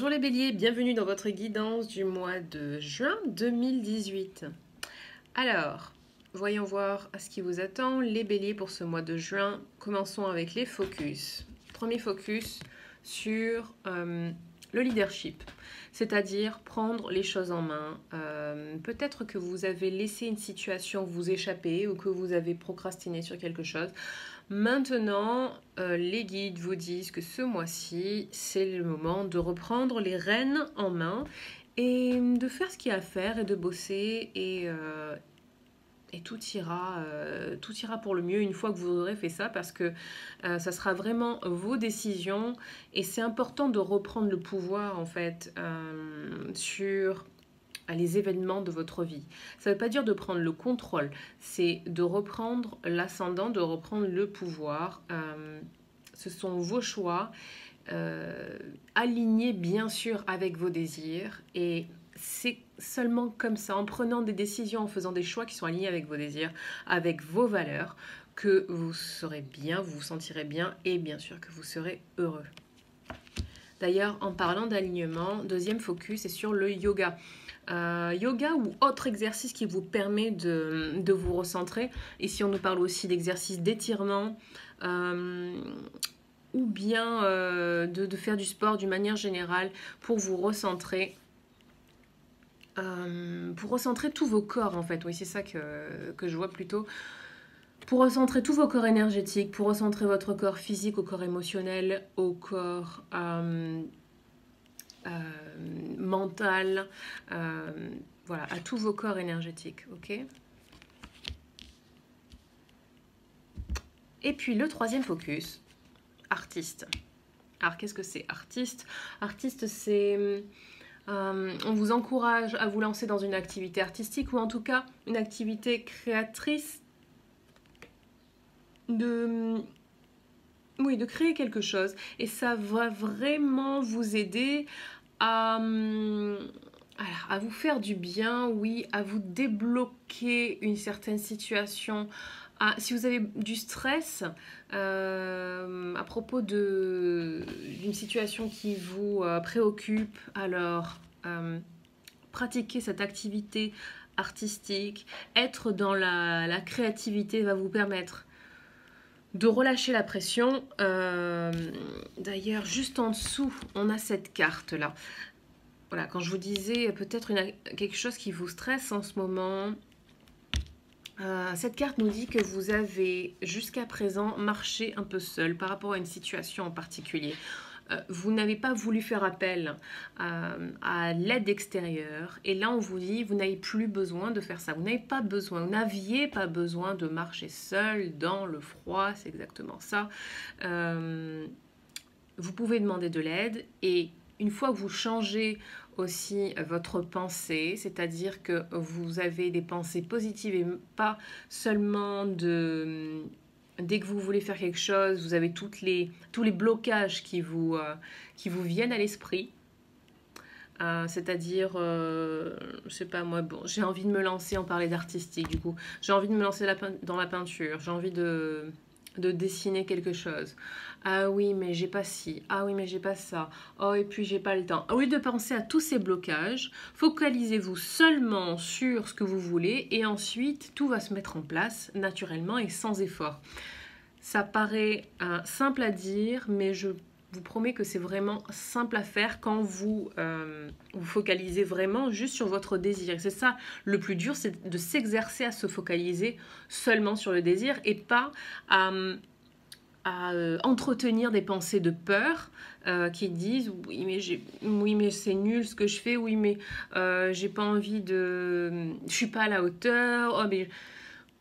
Bonjour les béliers, bienvenue dans votre guidance du mois de juin 2018. Alors, voyons voir ce qui vous attend, les béliers pour ce mois de juin. Commençons avec les focus. Premier focus sur le leadership, c'est-à-dire prendre les choses en main. Peut-être que vous avez laissé une situation vous échapper ou que vous avez procrastiné sur quelque chose. Maintenant, les guides vous disent que ce mois-ci, c'est le moment de reprendre les rênes en main et de faire ce qu'il y a à faire et de bosser et tout ira pour le mieux une fois que vous aurez fait ça parce que ça sera vraiment vos décisions et c'est important de reprendre le pouvoir en fait sur les événements de votre vie. Ça ne veut pas dire de prendre le contrôle, c'est de reprendre l'ascendant, de reprendre le pouvoir. Ce sont vos choix, alignés bien sûr avec vos désirs et c'est seulement comme ça, en prenant des décisions, en faisant des choix qui sont alignés avec vos désirs, avec vos valeurs, que vous serez bien, vous vous sentirez bien et bien sûr que vous serez heureux. D'ailleurs, en parlant d'alignement, deuxième focus est sur le yoga. Yoga ou autre exercice qui vous permet de vous recentrer. Ici, on nous parle aussi d'exercices d'étirement ou bien de faire du sport d'une manière générale pour vous recentrer. Pour recentrer tous vos corps, en fait. Oui, c'est ça que je vois plutôt. Pour recentrer tous vos corps énergétiques, pour recentrer votre corps physique au corps émotionnel, au corps mental, voilà, à tous vos corps énergétiques, ok? Et puis le troisième focus, artiste. Alors qu'est-ce que c'est artiste? Artiste, c'est... on vous encourage à vous lancer dans une activité artistique ou en tout cas une activité créatrice de créer quelque chose. Et ça va vraiment vous aider à vous faire du bien, oui, à vous débloquer une certaine situation. Si vous avez du stress à propos d'une situation qui vous préoccupe, alors pratiquer cette activité artistique, être dans la créativité va vous permettre de relâcher la pression. D'ailleurs, juste en dessous, on a cette carte-là. Voilà, quand je vous disais peut-être quelque chose qui vous stresse en ce moment, cette carte nous dit que vous avez jusqu'à présent marché un peu seul par rapport à une situation en particulier. Vous n'avez pas voulu faire appel à l'aide extérieure et là on vous dit vous n'avez plus besoin de faire ça, vous n'aviez pas besoin de marcher seul dans le froid, c'est exactement ça. Vous pouvez demander de l'aide et une fois que vous changez aussi votre pensée, c'est-à-dire que vous avez des pensées positives et pas seulement dès que vous voulez faire quelque chose, vous avez tous les blocages qui vous viennent à l'esprit. C'est-à-dire, je sais pas moi, bon, j'ai envie de me lancer, on parlait d'artistique du coup, j'ai envie de me lancer dans la peinture, j'ai envie de dessiner quelque chose. Ah oui, mais j'ai pas ci. Ah oui, mais j'ai pas ça. Oh, et puis j'ai pas le temps. Au lieu de penser à tous ces blocages, focalisez-vous seulement sur ce que vous voulez et ensuite tout va se mettre en place naturellement et sans effort. Ça paraît simple à dire, mais je vous promets que c'est vraiment simple à faire quand vous vous focalisez vraiment juste sur votre désir. C'est ça le plus dur, c'est de s'exercer à se focaliser seulement sur le désir et pas à entretenir des pensées de peur qui disent oui mais c'est nul ce que je fais, oui mais j'ai pas envie je suis pas à la hauteur, oh mais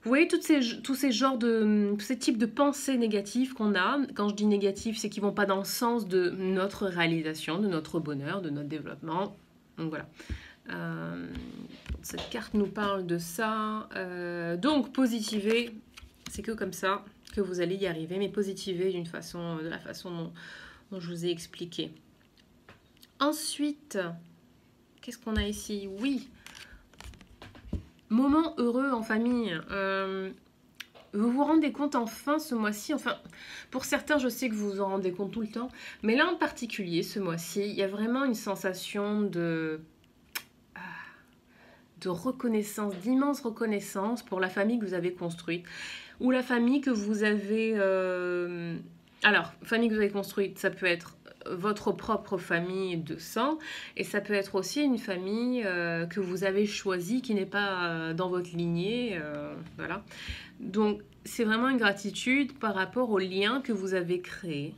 vous voyez tous ces types de pensées négatives qu'on a. Quand je dis négatives, c'est qu'ils vont pas dans le sens de notre réalisation, de notre bonheur, de notre développement. Donc voilà. Cette carte nous parle de ça. Donc positiver, c'est que comme ça que vous allez y arriver, mais positiver de la façon dont je vous ai expliqué. Ensuite, qu'est-ce qu'on a ici? Oui, moment heureux en famille. vous vous rendez compte enfin ce mois-ci, enfin pour certains je sais que vous vous en rendez compte tout le temps, mais là en particulier ce mois-ci, il y a vraiment une sensation de reconnaissance, d'immense reconnaissance pour la famille que vous avez construite, ou la famille que vous avez... Alors, famille que vous avez construite, ça peut être votre propre famille de sang, et ça peut être aussi une famille que vous avez choisie, qui n'est pas dans votre lignée, voilà. Donc, c'est vraiment une gratitude par rapport aux liens que vous avez créés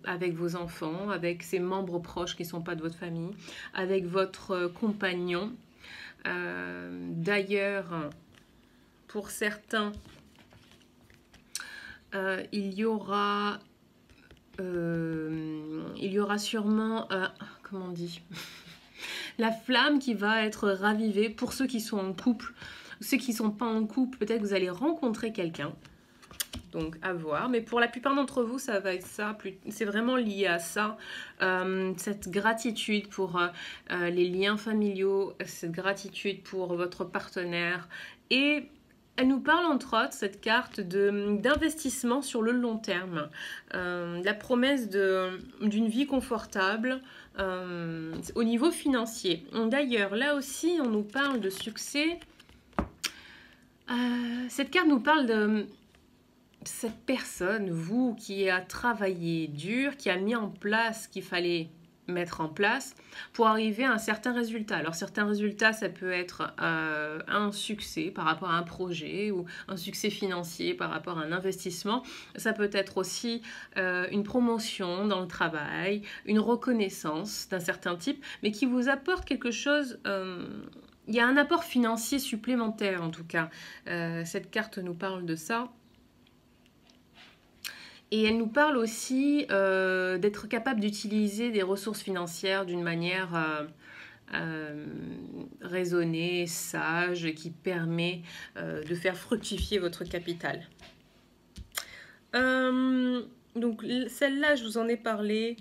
avec vos enfants, avec ces membres proches qui ne sont pas de votre famille, avec votre compagnon. D'ailleurs, pour certains, il y aura sûrement, comment on dit, la flamme qui va être ravivée pour ceux qui sont en couple. Ceux qui ne sont pas en couple, peut-être que vous allez rencontrer quelqu'un. Donc, à voir. Mais pour la plupart d'entre vous, ça va être ça. C'est vraiment lié à ça. Cette gratitude pour les liens familiaux, cette gratitude pour votre partenaire. Et elle nous parle, entre autres, cette carte d'investissement sur le long terme. La promesse d'une vie confortable au niveau financier. D'ailleurs, là aussi, on nous parle de succès. Cette carte nous parle de cette personne, vous, qui a travaillé dur, qui a mis en place ce qu'il fallait mettre en place pour arriver à un certain résultat. Alors certains résultats, ça peut être un succès par rapport à un projet ou un succès financier par rapport à un investissement. Ça peut être aussi une promotion dans le travail, une reconnaissance d'un certain type, mais qui vous apporte quelque chose... il y a un apport financier supplémentaire en tout cas. Cette carte nous parle de ça. Et elle nous parle aussi d'être capable d'utiliser des ressources financières d'une manière raisonnée, sage, qui permet de faire fructifier votre capital. Donc celle-là, je vous en ai parlé.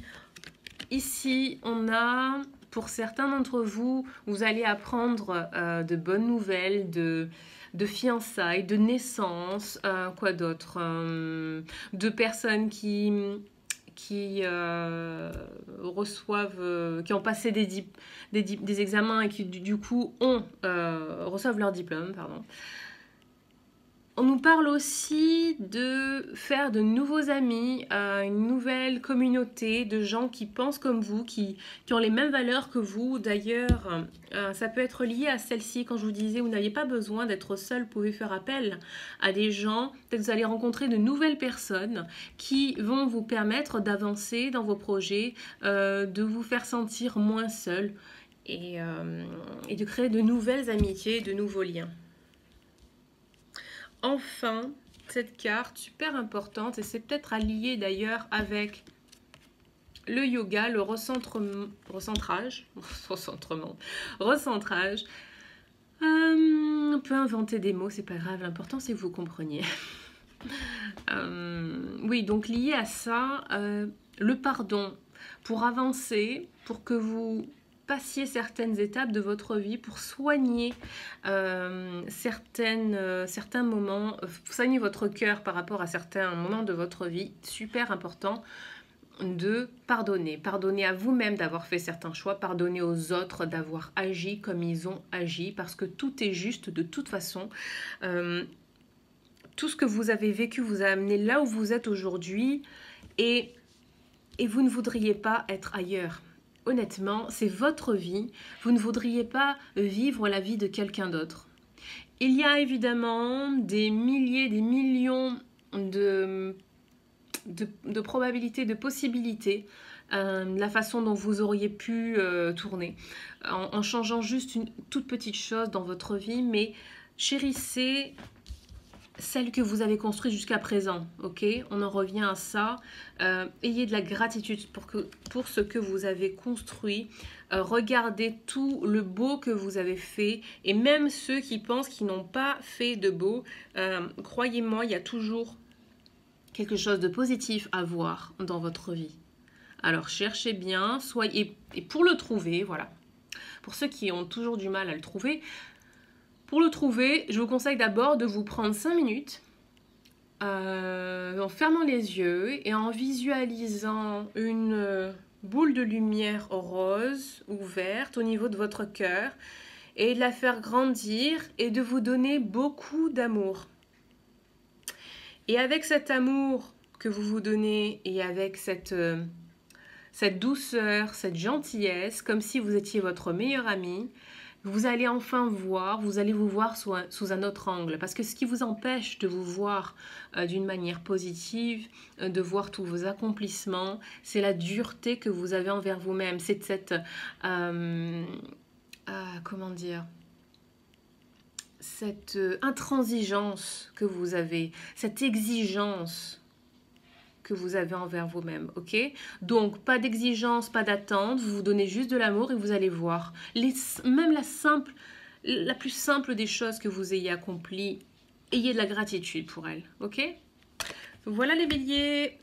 Ici, on a, pour certains d'entre vous, vous allez apprendre de bonnes nouvelles, de fiançailles, de naissance, quoi d'autre, de personnes qui reçoivent, qui ont passé des examens et qui du coup reçoivent leur diplôme, pardon. On nous parle aussi de faire de nouveaux amis, une nouvelle communauté de gens qui pensent comme vous, qui ont les mêmes valeurs que vous. D'ailleurs, ça peut être lié à celle-ci. Quand je vous disais, vous n'aviez pas besoin d'être seul, vous pouvez faire appel à des gens. Peut-être que vous allez rencontrer de nouvelles personnes qui vont vous permettre d'avancer dans vos projets, de vous faire sentir moins seul et de créer de nouvelles amitiés, de nouveaux liens. Enfin, cette carte super importante, et c'est peut-être allié d'ailleurs avec le yoga, le recentrage. On peut inventer des mots, c'est pas grave, l'important c'est que vous compreniez. Oui, donc lié à ça, le pardon, pour avancer, pour que vous passiez certaines étapes de votre vie, pour soigner certains moments, soigner votre cœur par rapport à certains moments de votre vie, super important de pardonner. Pardonner à vous-même d'avoir fait certains choix, pardonner aux autres d'avoir agi comme ils ont agi, parce que tout est juste de toute façon. Tout ce que vous avez vécu vous a amené là où vous êtes aujourd'hui et vous ne voudriez pas être ailleurs. Honnêtement, c'est votre vie. Vous ne voudriez pas vivre la vie de quelqu'un d'autre. Il y a évidemment des milliers, des millions de probabilités, de possibilités, la façon dont vous auriez pu tourner, en changeant juste une toute petite chose dans votre vie, mais chérissez celle que vous avez construite jusqu'à présent, ok? On en revient à ça. Ayez de la gratitude pour ce que vous avez construit. Regardez tout le beau que vous avez fait. Et même ceux qui pensent qu'ils n'ont pas fait de beau, croyez-moi, il y a toujours quelque chose de positif à voir dans votre vie. Alors, cherchez bien, soyez... Et pour le trouver, voilà. Pour ceux qui ont toujours du mal à le trouver... Pour le trouver, je vous conseille d'abord de vous prendre 5 minutes en fermant les yeux et en visualisant une boule de lumière rose ou verte au niveau de votre cœur et de la faire grandir et de vous donner beaucoup d'amour. Et avec cet amour que vous vous donnez et avec cette douceur, cette gentillesse, comme si vous étiez votre meilleur ami, vous allez enfin voir, vous allez vous voir sous un autre angle. Parce que ce qui vous empêche de vous voir d'une manière positive, de voir tous vos accomplissements, c'est la dureté que vous avez envers vous-même. C'est cette... comment dire, cette intransigeance que vous avez, cette exigence que vous avez envers vous-même, ok? Donc, pas d'exigence, pas d'attente, vous vous donnez juste de l'amour et vous allez voir. Même la plus simple des choses que vous ayez accomplies, ayez de la gratitude pour elle, ok? Voilà les béliers,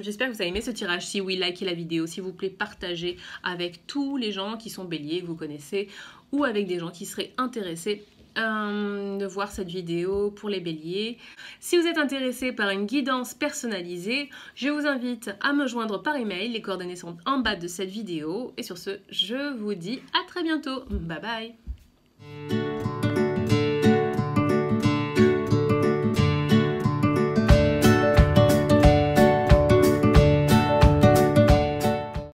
j'espère que vous avez aimé ce tirage. Si oui, likez la vidéo, s'il vous plaît, partagez avec tous les gens qui sont béliers, que vous connaissez, ou avec des gens qui seraient intéressés de voir cette vidéo pour les béliers. Si vous êtes intéressé par une guidance personnalisée, je vous invite à me joindre par email, les coordonnées sont en bas de cette vidéo. Et sur ce, je vous dis à très bientôt, bye bye.